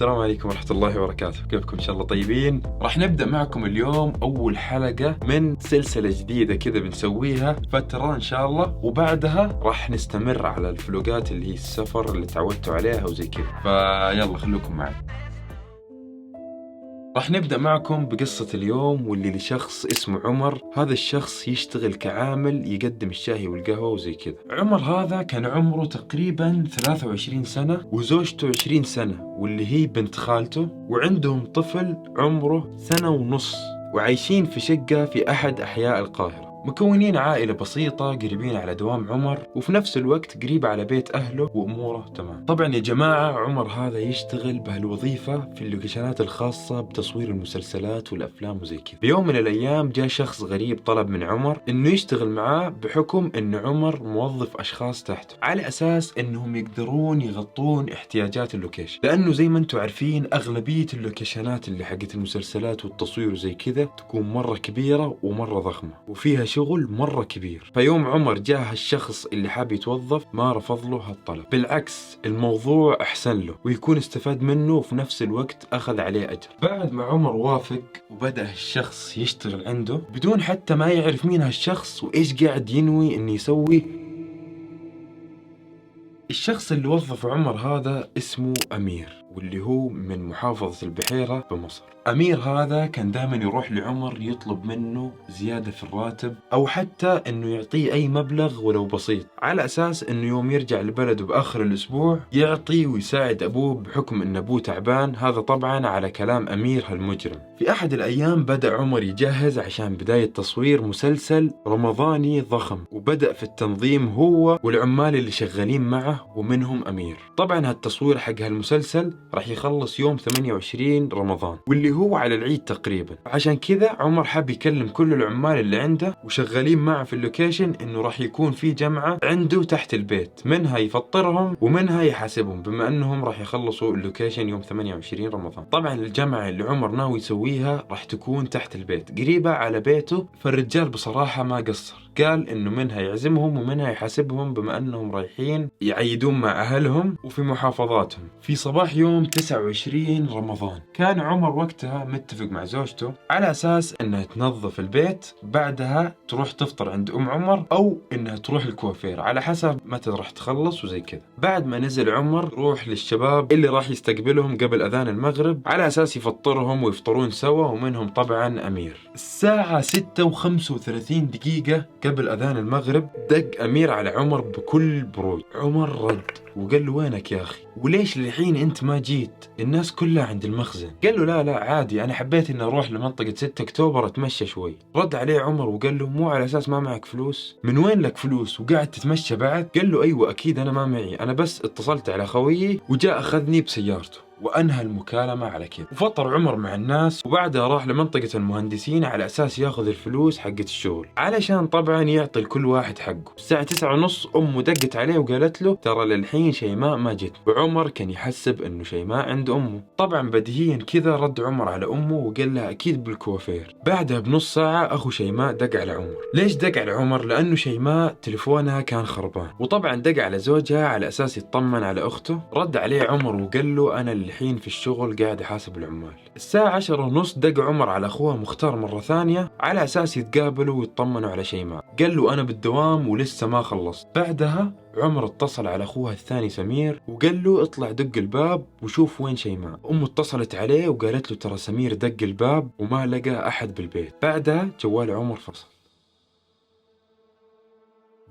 السلام عليكم ورحمة الله وبركاته، كيفكم؟ إن شاء الله طيبين. راح نبدأ معكم اليوم أول حلقة من سلسلة جديدة كذا بنسويها فترة إن شاء الله، وبعدها راح نستمر على الفلوقات اللي هي السفر اللي تعودتوا عليها وزي كذا، فيلا خلوكم معي. راح نبدأ معكم بقصة اليوم واللي لشخص اسمه عمر. هذا الشخص يشتغل كعامل يقدم الشاي والقهوة وزي كذا. عمر هذا كان عمره تقريبا 23 سنة وزوجته 20 سنة واللي هي بنت خالته، وعندهم طفل عمره 1.5 سنة، وعايشين في شقة في أحد أحياء القاهرة، مكونين عائلة بسيطة قريبين على دوام عمر وفي نفس الوقت قريب على بيت أهله وأموره تمام. طبعا يا جماعة عمر هذا يشتغل بهالوظيفة في اللوكيشنات الخاصة بتصوير المسلسلات والأفلام وزي كذا. بيوم من الأيام جاء شخص غريب طلب من عمر إنه يشتغل معاه بحكم إن عمر موظف أشخاص تحته، على أساس إنهم يقدرون يغطون احتياجات اللوكيشن، لأنه زي ما أنتم عارفين أغلبية اللوكيشنات اللي حقت المسلسلات والتصوير وزي كذا تكون مرة كبيرة ومرة ضخمة وفيها شغل مرة كبير. فيوم عمر جاء الشخص اللي حاب يتوظف ما رفض له هالطلب، بالعكس الموضوع أحسن له ويكون استفاد منه وفي نفس الوقت أخذ عليه أجر. بعد ما عمر وافق وبدأ الشخص يشتغل عنده بدون حتى ما يعرف مين هالشخص وإيش قاعد ينوي إنه يسوي. الشخص اللي وظف عمر هذا اسمه أمير، واللي هو من محافظة البحيرة بمصر. أمير هذا كان دائما يروح لعمر يطلب منه زيادة في الراتب أو حتى إنه يعطيه أي مبلغ ولو بسيط، على أساس إنه يوم يرجع لبلده بآخر الأسبوع يعطي ويساعد أبوه بحكم إن أبوه تعبان. هذا طبعا على كلام أمير هالمجرم. في أحد الأيام بدأ عمر يجهز عشان بداية تصوير مسلسل رمضاني ضخم، وبدأ في التنظيم هو والعمال اللي شغالين معه ومنهم أمير. طبعا هالتصوير حق هالمسلسل راح يخلص يوم 28 رمضان واللي هو على العيد تقريبا، عشان كذا عمر حاب يكلم كل العمال اللي عنده وشغالين معه في اللوكيشن انه راح يكون في جمعة عنده تحت البيت، منها يفطرهم ومنها يحاسبهم بما انهم راح يخلصوا اللوكيشن يوم 28 رمضان. طبعا الجمعة اللي عمر ناوي يسويها راح تكون تحت البيت قريبة على بيته. فالرجال بصراحة ما قصر، قال انه منها يعزمهم ومنها يحاسبهم بما انهم رايحين يعيدون مع اهلهم وفي محافظاتهم. في صباح يوم 29 رمضان كان عمر وقتها متفق مع زوجته على اساس انها تنظف البيت، بعدها تروح تفطر عند ام عمر او انها تروح الكوافير على حسب متى راح تخلص وزي كذا. بعد ما نزل عمر روح للشباب اللي راح يستقبلهم قبل اذان المغرب على اساس يفطرهم ويفطرون سوا، ومنهم طبعا امير. الساعة 6:35 دقيقة قبل أذان المغرب دق أمير على عمر بكل برود. عمر رد وقال له وينك يا أخي؟ وليش للحين أنت ما جيت؟ الناس كلها عند المخزن. قال له لا عادي، أنا حبيت إني أروح لمنطقة 6 أكتوبر أتمشى شوي. رد عليه عمر وقال له مو على أساس ما معك فلوس؟ من وين لك فلوس وقاعد تتمشى بعد؟ قال له أيوة أكيد أنا ما معي، أنا بس اتصلت على خويي وجاء أخذني بسيارته. وأنهى المكالمة على كذا. وفطر عمر مع الناس وبعدها راح لمنطقة المهندسين على أساس ياخذ الفلوس حقت الشغل، علشان طبعا يعطي لكل واحد حقه. الساعة 9:30 أمه دقت عليه وقالت له ترى للحين شيماء ما جت. وعمر كان يحسب إنه شيماء عند أمه. طبعا بديهيا كذا رد عمر على أمه وقال لها أكيد بالكوافير. بعدها بنص ساعة أخو شيماء دق على عمر. ليش دق على عمر؟ لأنه شيماء تلفونها كان خربان، وطبعا دق على زوجها على أساس يطمن على أخته. رد عليه عمر وقال له أنا الحين في الشغل قاعد أحاسب العمال. الساعة 10:30 دق عمر على أخوه مختار مرة ثانية على أساس يتقابلوا ويطمنوا على شيماء. قال له أنا بالدوام ولسه ما خلصت. بعدها عمر اتصل على أخوها الثاني سمير وقال له اطلع دق الباب وشوف وين شيماء. أمه اتصلت عليه وقالت له ترى سمير دق الباب وما لقى أحد بالبيت. بعدها جوال عمر فصل.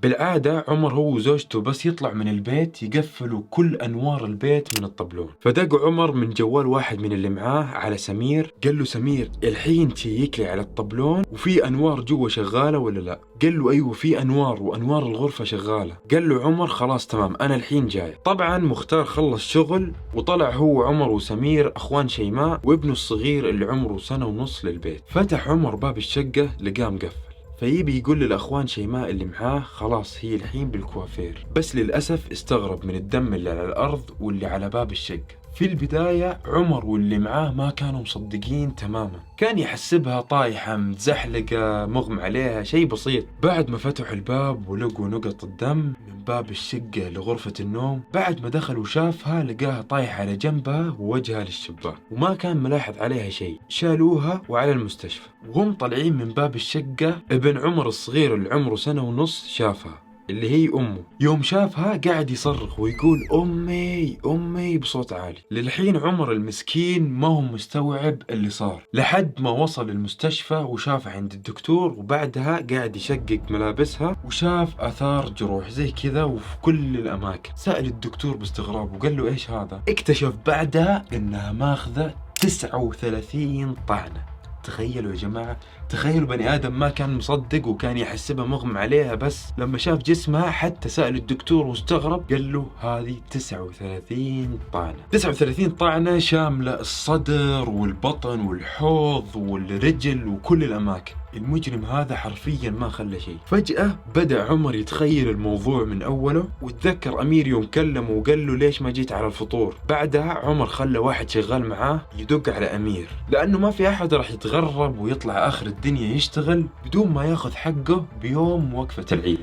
بالعادة عمر هو وزوجته بس يطلع من البيت يقفلوا كل أنوار البيت من الطبلون. فدق عمر من جوال واحد من اللي معاه على سمير، قال له سمير الحين تشيك لي على الطبلون وفي أنوار جوا شغالة ولا لا؟ قال له أيوه في أنوار وأنوار الغرفة شغالة. قال له عمر خلاص تمام أنا الحين جاي. طبعا مختار خلص شغل وطلع هو عمر وسمير أخوان شيماء وابنه الصغير اللي عمره 1.5 سنة للبيت. فتح عمر باب الشقة لقاه مقفل، فيبي يقول للأخوان شيماء اللي معاه خلاص هي الحين بالكوافير، بس للأسف استغرب من الدم اللي على الأرض واللي على باب الشقة. في البداية عمر واللي معاه ما كانوا مصدقين تماما، كان يحسبها طايحة متزحلقة مغمى عليها شيء بسيط. بعد ما فتحوا الباب ولقوا نقط الدم من باب الشقة لغرفة النوم، بعد ما دخل وشافها لقاها طايحة على جنبها ووجهها للشباك، وما كان ملاحظ عليها شيء. شالوها وعلى المستشفى، وهم طالعين من باب الشقة ابن عمر الصغير اللي عمره 1.5 شافها، اللي هي أمه. يوم شافها قاعد يصرخ ويقول أمي أمي بصوت عالي. للحين عمر المسكين ما هو مستوعب اللي صار، لحد ما وصل المستشفى وشافها عند الدكتور، وبعدها قاعد يشقق ملابسها وشاف آثار جروح زي كذا وفي كل الأماكن. سأل الدكتور باستغراب وقال له إيش هذا؟ اكتشف بعدها إنها ماخذة 39 طعنة. تخيلوا يا جماعة، تخيلوا بني آدم ما كان مصدق وكان يحسبها مغمى عليها، بس لما شاف جسمها حتى سأل الدكتور واستغرب، قال له هذه 39 طعنة. 39 طعنة شاملة الصدر والبطن والحوض والرجل وكل الأماكن. المجرم هذا حرفيا ما خلى شيء. فجأة بدأ عمر يتخيل الموضوع من أوله، وتذكر أمير يوم كلمه وقال له ليش ما جيت على الفطور. بعدها عمر خلى واحد شغال معاه يدق على أمير، لأنه ما في أحد راح يتغرب ويطلع آخر الدنيا يشتغل بدون ما ياخذ حقه بيوم وقفة العيد.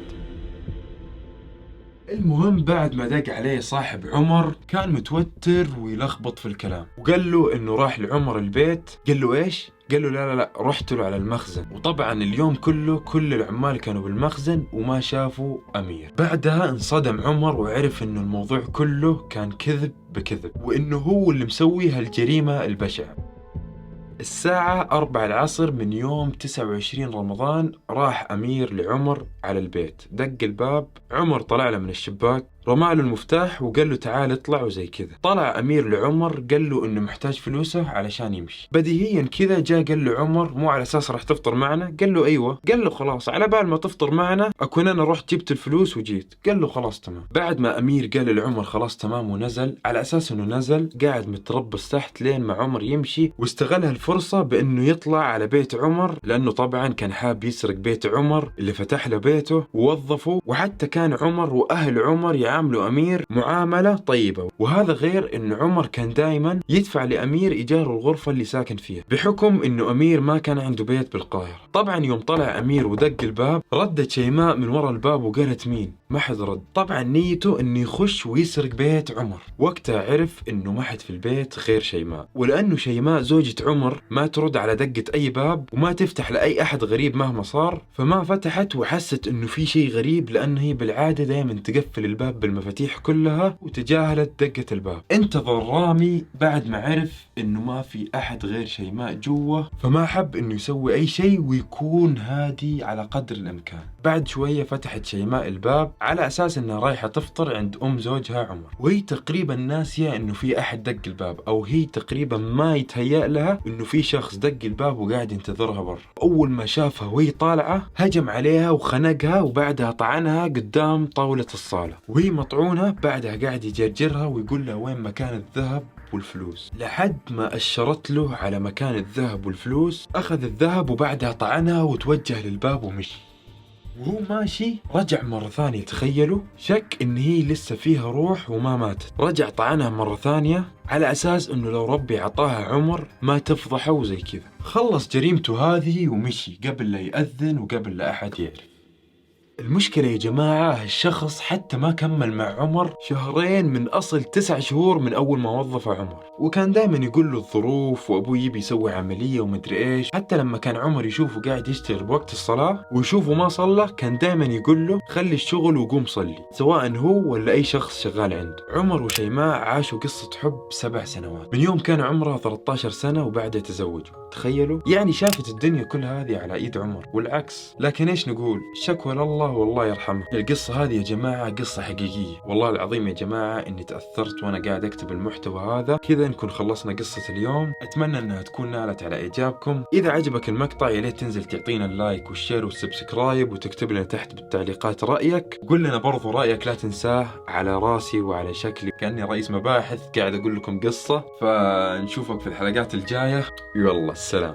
المهم بعد ما دق عليه صاحب عمر كان متوتر ويلخبط في الكلام، وقال له انه راح لعمر البيت. قال له ايش؟ قال له لا رحت له على المخزن. وطبعا اليوم كله كل العمال كانوا بالمخزن وما شافوا أمير. بعدها انصدم عمر وعرف انه الموضوع كله كان كذب بكذب، وانه هو اللي مسوي هالجريمة البشعة. الساعة 4 العصر من يوم 29 رمضان راح أمير لعمر على البيت، دق الباب. عمر طلع له من الشباك، رمى له المفتاح وقال له تعال اطلع وزي كذا. طلع أمير لعمر قال له إنه محتاج فلوسه علشان يمشي. بديهيا كذا جاء قال له عمر مو على أساس راح تفطر معنا؟ قال له أيوة. قال له خلاص على بال ما تفطر معنا أكون أنا رحت جبت الفلوس وجيت. قال له خلاص تمام. بعد ما أمير قال لعمر خلاص تمام ونزل، على أساس إنه نزل قاعد متربص تحت لين ما عمر يمشي، واستغلها الفرصة بإنه يطلع على بيت عمر، لأنه طبعا كان حاب يسرق بيت عمر اللي فتح له بيته ووظفه. وحتى كان عمر وأهل عمر يعاملوا أمير معاملة طيبة، وهذا غير إنه عمر كان دائما يدفع لأمير إيجار الغرفة اللي ساكن فيها، بحكم إنه أمير ما كان عنده بيت بالقاهرة. طبعا يوم طلع أمير ودق الباب ردت شيماء من وراء الباب وقالت مين؟ ما حد رد. طبعا نيته إنه يخش ويسرق بيت عمر. وقتها عرف إنه ما حد في البيت غير شيماء، ولأنه شيماء زوجة عمر ما ترد على دقة أي باب وما تفتح لأي أحد غريب مهما صار، فما فتحت وحست إنه في شيء غريب، لأنه هي بالعادة دائما تقفل الباب بالمفاتيح كلها، وتجاهلت دقة الباب. انتظر رامي بعد ما عرف إنه ما في أحد غير شيماء جوا، فما حب إنه يسوي أي شيء ويكون هادي على قدر الإمكان. بعد شوية فتحت شيماء الباب على أساس إنها رايحة تفطر عند أم زوجها عمر، وهي تقريبا ناسية إنه في أحد دق الباب، أو هي تقريبا ما يتهيأ لها إنه في شخص دق الباب وقاعد ينتظرها برا. أول ما شافها وهي طالعة هجم عليها وخنقها، وبعدها طعنها قدام طاولة الصالة وهي مطعونة. بعدها قاعد يجرجرها ويقول لها وين مكان الذهب والفلوس، لحد ما أشرت له على مكان الذهب والفلوس. أخذ الذهب وبعدها طعنها وتوجه للباب ومشي. وهو ماشي رجع مرة ثانية، تخيلوا، شك إن هي لسه فيها روح وما ماتت. رجع طعنها مرة ثانية على أساس إنه لو ربي عطاها عمر ما تفضحه وزي كذا. خلص جريمته هذه ومشي قبل لا يأذن وقبل لا أحد يعرف. المشكلة يا جماعة هالشخص حتى ما كمل مع عمر شهرين من أصل 9 شهور من أول ما وظف عمر، وكان دائما يقول له الظروف وأبوه يبي يسوي عملية ومدري إيش. حتى لما كان عمر يشوفه قاعد يشتغل بوقت الصلاة ويشوفه ما صلى كان دائما يقول له خلي الشغل وقوم صلي، سواء هو ولا أي شخص شغال عنده. عمر وشيماء عاشوا قصة حب 7 سنوات من يوم كان عمرها 13 سنة وبعدها تزوجوا. تخيلوا، يعني شافت الدنيا كلها هذه على ايد عمر والعكس. لكن ايش نقول، شكوى لله والله يرحمه. القصة هذه يا جماعة قصة حقيقية، والله العظيم يا جماعة اني تأثرت وانا قاعد اكتب المحتوى هذا. كذا نكون خلصنا قصة اليوم، اتمنى انها تكون نالت على اعجابكم. اذا عجبك المقطع يا ريت تنزل تعطينا اللايك والشير والسبسكرايب، وتكتب لنا تحت بالتعليقات رأيك. قول لنا برضو رأيك لا تنساه، على راسي وعلى شكلي كأني رئيس مباحث قاعد اقول لكم قصة. فنشوفك في الحلقات الجاية، يلا السلام.